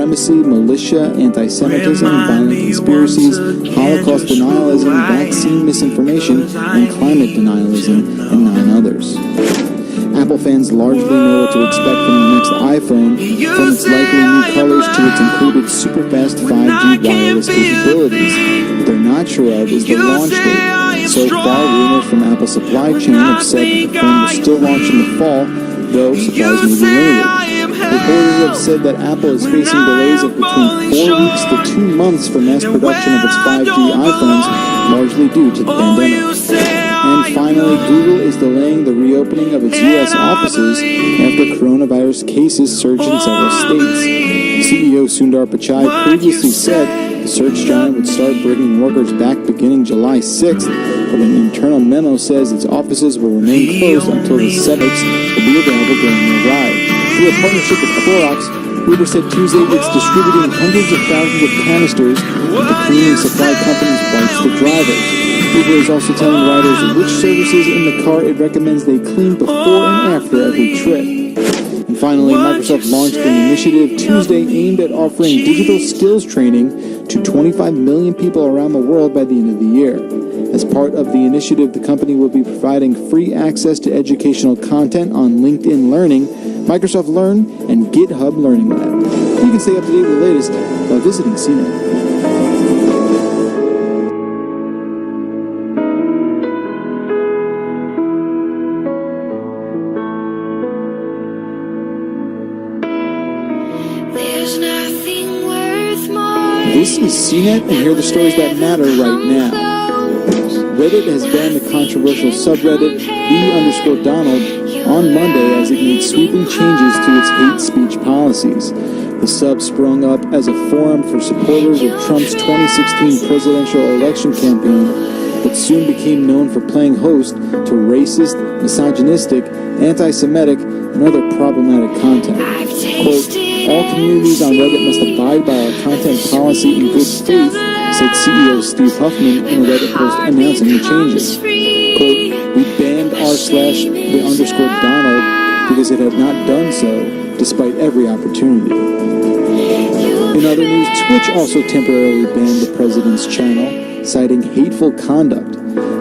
supremacy, militia, anti-Semitism, violent conspiracies, Holocaust denialism, vaccine misinformation, and climate denialism, and 9 others. Apple fans largely know what to expect from the next iPhone, from its likely new colors to its included super-fast 5G wireless capabilities. What they're not sure of is the launch date. So far, rumors from Apple's supply chain have said that the phone will still launch in the fall, though supplies may be limited. Reporters have said that Apple is facing delays of between 4 weeks to 2 months for mass production of its 5G iPhones, largely due to the pandemic. And finally, Google is delaying the reopening of its U.S. offices after coronavirus cases surged in several states. CEO Sundar Pichai previously said the search giant would start bringing workers back beginning July 6th, but an internal memo says its offices will remain closed until the 7th will be available during their ride. Through a partnership with Clorox, Uber said Tuesday it's distributing hundreds of thousands of canisters of the cleaning supply company's wipes to drivers. Uber is also telling riders which services in the car it recommends they clean before and after every trip. And finally, Microsoft launched an initiative Tuesday aimed at offering digital skills training to 25 million people around the world by the end of the year. As part of the initiative, the company will be providing free access to educational content on LinkedIn Learning, Microsoft Learn, and GitHub Learning Lab. You can stay up to date with the latest by visiting CNET. This is CNET, and here are the stories that matter right now. Reddit has banned the controversial subreddit _Donald on Monday as it made sweeping changes to its hate speech policies. The sub sprung up as a forum for supporters of Trump's 2016 presidential election campaign, but soon became known for playing host to racist, misogynistic, anti-Semitic, and other problematic content. Quote, all communities on Reddit must abide by our content policy in good faith, said CEO Steve Huffman in a Reddit post announcing the changes. Quote, we banned r/the _Donald because it had not done so, despite every opportunity. In other news, Twitch also temporarily banned the president's channel, citing hateful conduct.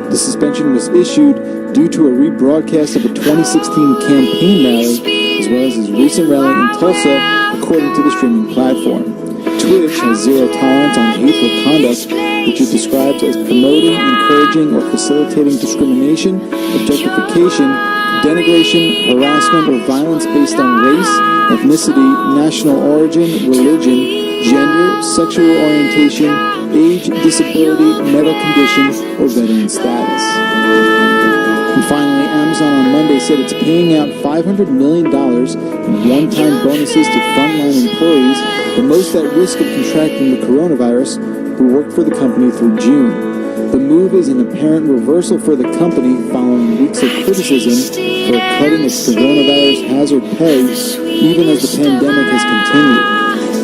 The suspension was issued due to a rebroadcast of a 2016 campaign rally, as well as his recent rally in Tulsa, according to the streaming platform. Twitch has zero tolerance on hateful conduct, which it describes as promoting, encouraging, or facilitating discrimination, objectification, denigration, harassment, or violence based on race, ethnicity, national origin, religion, gender, sexual orientation, age, disability, medical condition, or veteran status. And finally, Amazon on Monday said it's paying out $500 million in one-time bonuses to frontline employees, the most at risk of contracting the coronavirus, who worked for the company through June. The move is an apparent reversal for the company following weeks of criticism for cutting its coronavirus hazard pay, even as the pandemic has continued.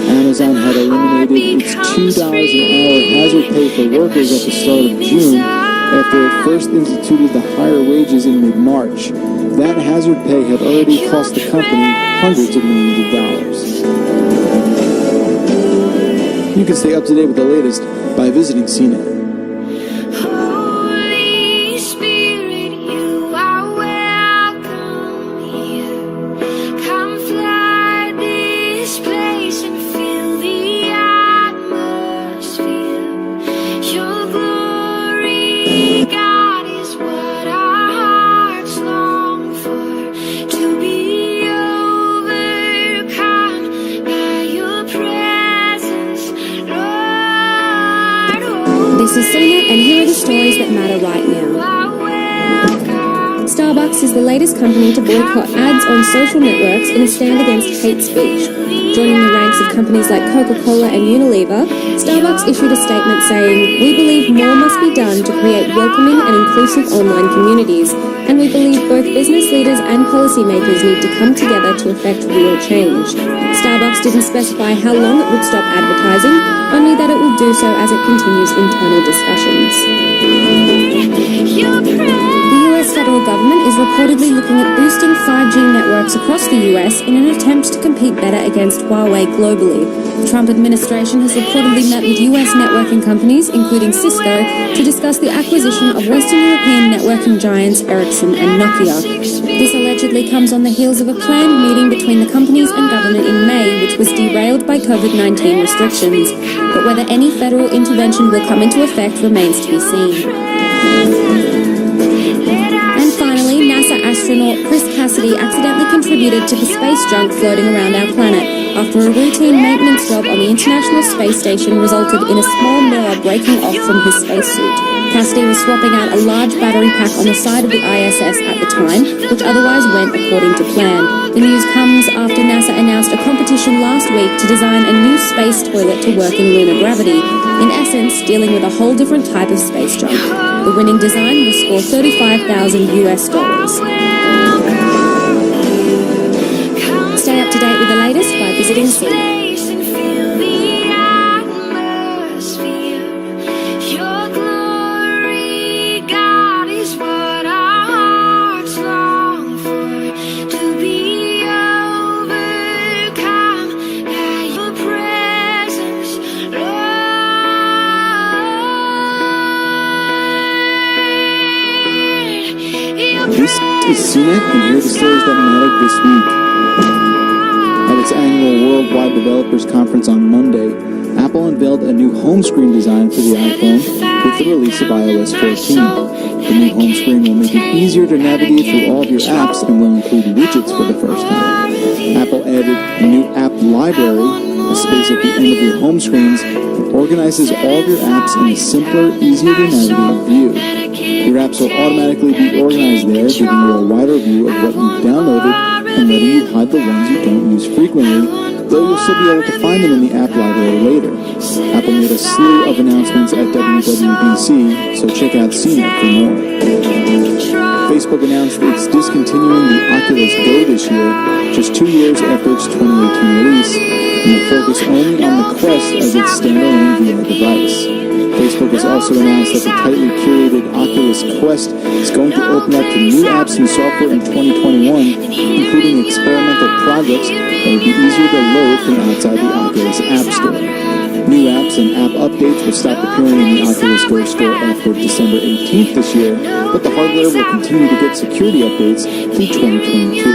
Amazon had eliminated its $2 an hour hazard pay for workers at the start of June, after it first instituted the higher wages in mid-March. That hazard pay had already cost the company hundreds of millions of dollars. You can stay up to date with the latest by visiting CNET. This is CNET, and here are the stories that matter right now. Starbucks is the latest company to boycott ads on social networks in a stand against hate speech. Joining the ranks of companies like Coca-Cola and Unilever, Starbucks issued a statement saying, we believe more must be done to create welcoming and inclusive online communities, and we believe both business leaders and policymakers need to come together to effect real change. Starbucks didn't specify how long it would stop advertising, only that it will do so as it continues internal discussions. The US federal government is reportedly looking at boosting 5G networks across the US in an attempt to compete better against Huawei globally. The Trump administration has reportedly met with US networking companies, including Cisco, to discuss the acquisition of Western European networking giants Ericsson and Nokia. This allegedly comes on the heels of a planned meeting between the companies and government in May, which was derailed by COVID-19 restrictions. But whether any federal intervention will come into effect remains to be seen. And finally, NASA astronaut Chris Cassidy accidentally contributed to the space junk floating around our planet after a routine maintenance job on the International Space Station resulted in a small mirror breaking off from his spacesuit. Cassidy was swapping out a large battery pack on the side of the ISS at the time, which otherwise went according to plan. The news comes after NASA announced a competition last week to design a new space toilet to work in lunar gravity, in essence dealing with a whole different type of space junk. The winning design will score $35,000 US. Stay up to date with the latest by visiting CNET. This is CNET, and here are the stories that mattered this week. At its annual Worldwide Developers Conference on Monday, Apple unveiled a new home screen design for the iPhone with the release of iOS 14. The new home screen will make it easier to navigate through all of your apps and will include widgets for the first time. Apple added a new app library, a space at the end of your home screens that organizes all of your apps in a simpler, easier to navigate view. Your apps will automatically be organized there, giving you a wider view of what you've downloaded and letting you hide the ones you don't use frequently, though you'll still be able to find them in the app library later. Apple made a slew of announcements at WWDC, so check out CNET for more. Facebook announced it's discontinuing the Oculus Go this year, just 2 years after its 2018 release, and will focus only on the Quest as its standalone VR device. Facebook has also announced that the tightly curated Oculus Quest is going to open up to new apps and software in 2021, including experimental projects that will be easier to load from outside the Oculus App Store. New apps and app updates will stop appearing in the Oculus Go store after December 18th this year, but the hardware will continue to get security updates through 2022.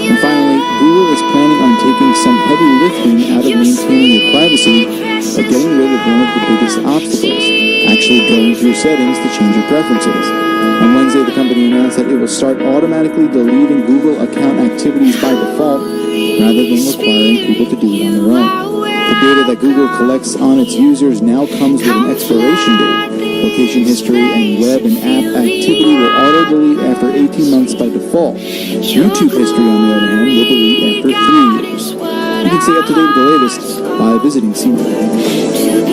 And finally, Google is planning on taking some heavy lifting out of maintaining your privacy by getting rid of one of the biggest obstacles, actually going through settings to change your preferences. On Wednesday, the company announced that it will start automatically deleting Google account activities by default, rather than requiring people to do it on their own. The data that Google collects on its users now comes with an expiration date. Location history and web and app activity will auto-delete after 18 months by default. YouTube history, on the other hand, will delete after 3 years. You can stay up to date with the latest by visiting CNET.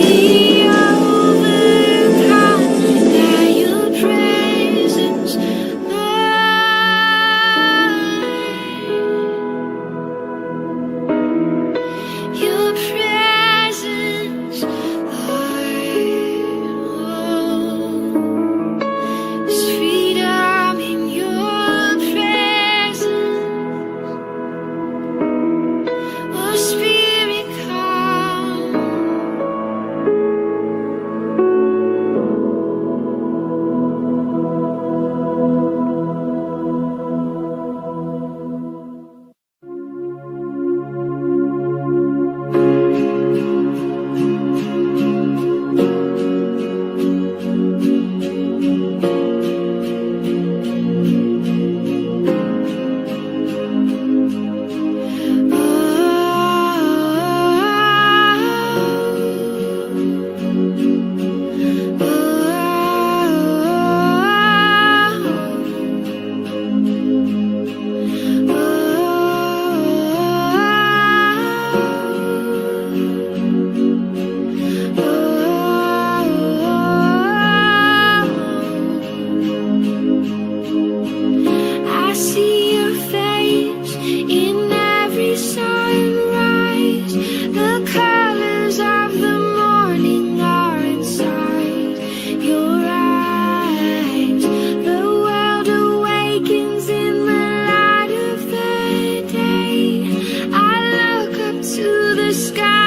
sky.